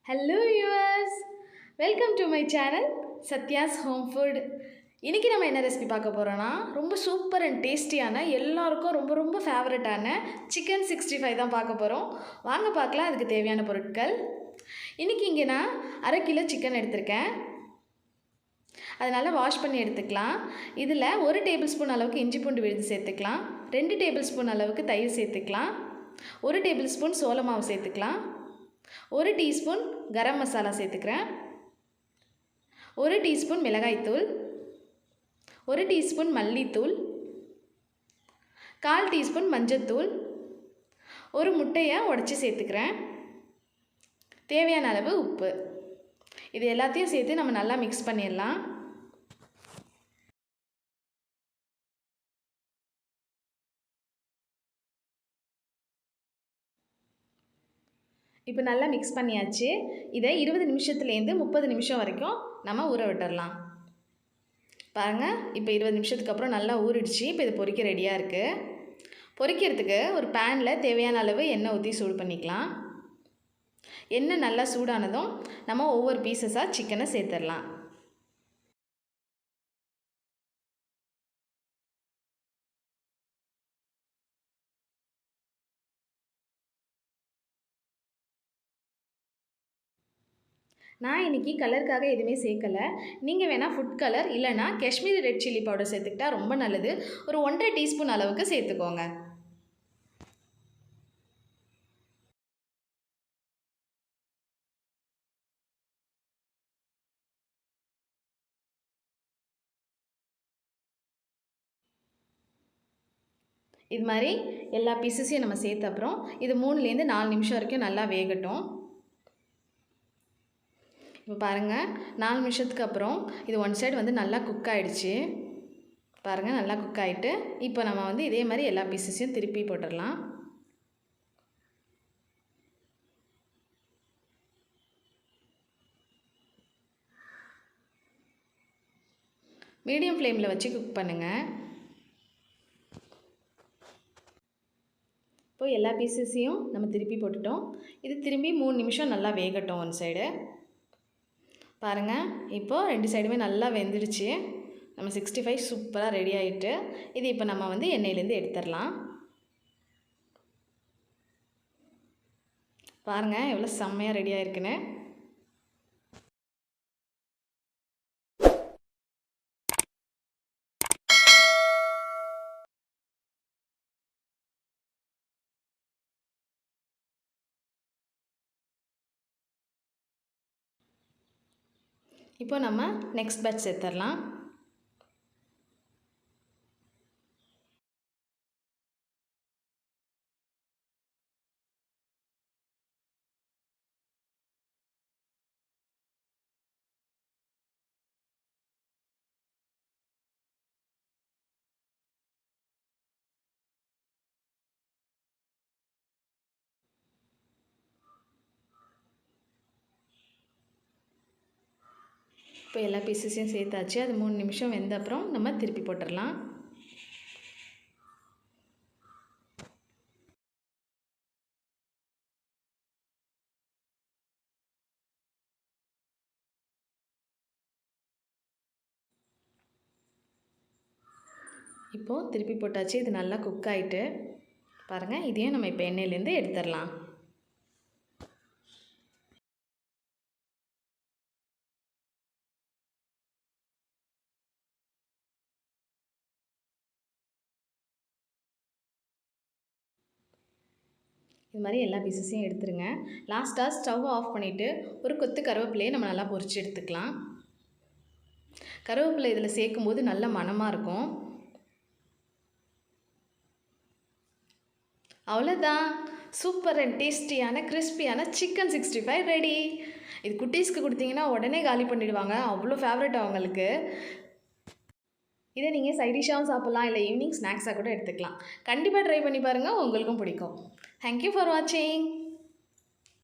Hello viewers, welcome to my channel Sathya's home food. இன்றைக்கி நம்ம என்ன ரெசிபி பார்க்க போகிறோன்னா, ரொம்ப சூப்பர் அண்ட் டேஸ்டியான எல்லாருக்கும் ரொம்ப ரொம்ப ஃபேவரட்டான சிக்கன் 65 தான் பார்க்க போகிறோம். வாங்க பார்க்கலாம். அதுக்கு தேவையான பொருட்கள். இன்றைக்கி இங்கே நான் 1/2 கிலோ சிக்கன் எடுத்திருக்கேன். அதனால் வாஷ் பண்ணி எடுத்துக்கலாம். இதில் 1 டேபிள் ஸ்பூன் அளவுக்கு இஞ்சி பூண்டு விழுது சேர்த்துக்கலாம். 2 டேபிள் ஸ்பூன் அளவுக்கு தயிர் சேர்த்துக்கலாம். 1 டேபிள் ஸ்பூன் சோள மாவு சேர்த்துக்கலாம். 1 டீஸ்பூன் கரம் மசாலா சேர்த்துக்கிறேன். 1 டீஸ்பூன் மிளகாய்த்தூள், 1 டீஸ்பூன் மல்லித்தூள், 1/4 டீஸ்பூன் மஞ்சத்தூள், 1 முட்டையை உடைச்சி சேர்த்துக்கிறேன். தேவையான அளவு உப்பு. இது எல்லாத்தையும் சேர்த்து நம்ம நல்லா மிக்ஸ் பண்ணிடலாம். இப்போ நல்லா மிக்ஸ் பண்ணியாச்சு. இதை 20 நிமிஷத்துலேருந்து 30 நிமிஷம் வரைக்கும் நம்ம ஊற விட்டுடலாம். பாருங்கள், இப்போ 20 நிமிஷத்துக்கு அப்புறம் நல்லா ஊறிடுச்சு. இப்போ இது பொரிக்க ரெடியாக இருக்குது. பொரிக்கிறதுக்கு ஒரு பேனில் தேவையான அளவு எண்ணெய் ஊற்றி சூடு பண்ணிக்கலாம். எண்ணெய் நல்லா சூடானதும் நம்ம ஒவ்வொரு பீசஸாக சிக்கனை சேர்த்துடலாம். நான் இன்றைக்கி கலருக்காக எதுவுமே சேர்க்கலை. நீங்கள் வேணால் ஃபுட் கலர் இல்லைனா காஷ்மீரி ரெட் சில்லி பவுடர் சேர்த்துக்கிட்டா ரொம்ப நல்லது. ஒரு 1.5 டீஸ்பூன் அளவுக்கு சேர்த்துக்கோங்க. இது மாதிரி எல்லா பீசஸையும் நம்ம சேர்த்த அப்புறம் இது 3லேருந்து 4 நிமிஷம் வரைக்கும் நல்லா வேகட்டும். இப்போ பாருங்கள், 4 நிமிஷத்துக்கு அப்புறம் இது ஒன் சைடு வந்து நல்லா குக் ஆகிடுச்சு. பாருங்கள், நல்லா குக் ஆகிட்டு இப்போ நம்ம வந்து இதே மாதிரி எல்லா பீசஸையும் திருப்பி போட்டுடலாம். மீடியம் ஃப்ளேமில் வச்சு குக் பண்ணுங்கள். இப்போ எல்லா பீசஸையும் நம்ம திருப்பி போட்டுட்டோம். இது திரும்பி 3 நிமிஷம் நல்லா வேகட்டும் ஒன் சைடு. பாருங்கள், இப்போது 2 சைடுமே நல்லா வெந்துடுச்சு. நம்ம 65 சூப்பராக ரெடி ஆகிட்டு இது இப்போ நம்ம வந்து எண்ணெயிலேருந்து எடுத்துடலாம். பாருங்கள் எவ்வளோ செம்மையாக ரெடி ஆகிருக்குன்னு. இப்போ நம்ம நெக்ஸ்ட் பேட்ச் சேர்த்துடலாம். இப்போ எல்லா பீசஸையும் சேர்த்தாச்சு. அது 3 நிமிஷம் வெந்த அப்புறம் நம்ம திருப்பி போட்டுடலாம். இப்போது திருப்பி போட்டாச்சு. இது நல்லா குக் ஆகிட்டு பாருங்கள், இதையும் நம்ம இப்போ எண்ணெயிலேருந்து எடுத்துடலாம். இது மாதிரி எல்லா பீசஸையும் எடுத்துருங்க. லாஸ்ட்டாக ஸ்டவ் ஆஃப் பண்ணிவிட்டு ஒரு கொத்து கருவேப்பிலையை நம்ம நல்லா பொரித்து எடுத்துக்கலாம். கருவேப்பிலை இதில் சேர்க்கும்போது நல்ல மணமாக இருக்கும். அவ்வளோதான், சூப்பர் அண்ட் டேஸ்டியான கிறிஸ்பியான சிக்கன் 65 ரெடி. இது குட்டீஸ்க்கு கொடுத்தீங்கன்னா உடனே காலி பண்ணிவிடுவாங்க, அவ்வளோ ஃபேவரட் அவங்களுக்கு. இதை நீங்கள் சைடிஷாகவும் சாப்பிட்லாம், இல்லை ஈவினிங் ஸ்நாக்ஸாக கூட எடுத்துக்கலாம். கண்டிப்பாக ட்ரை பண்ணி பாருங்கள், உங்களுக்கும் பிடிக்கும். தேங்க்யூ ஃபார் வாட்சிங்.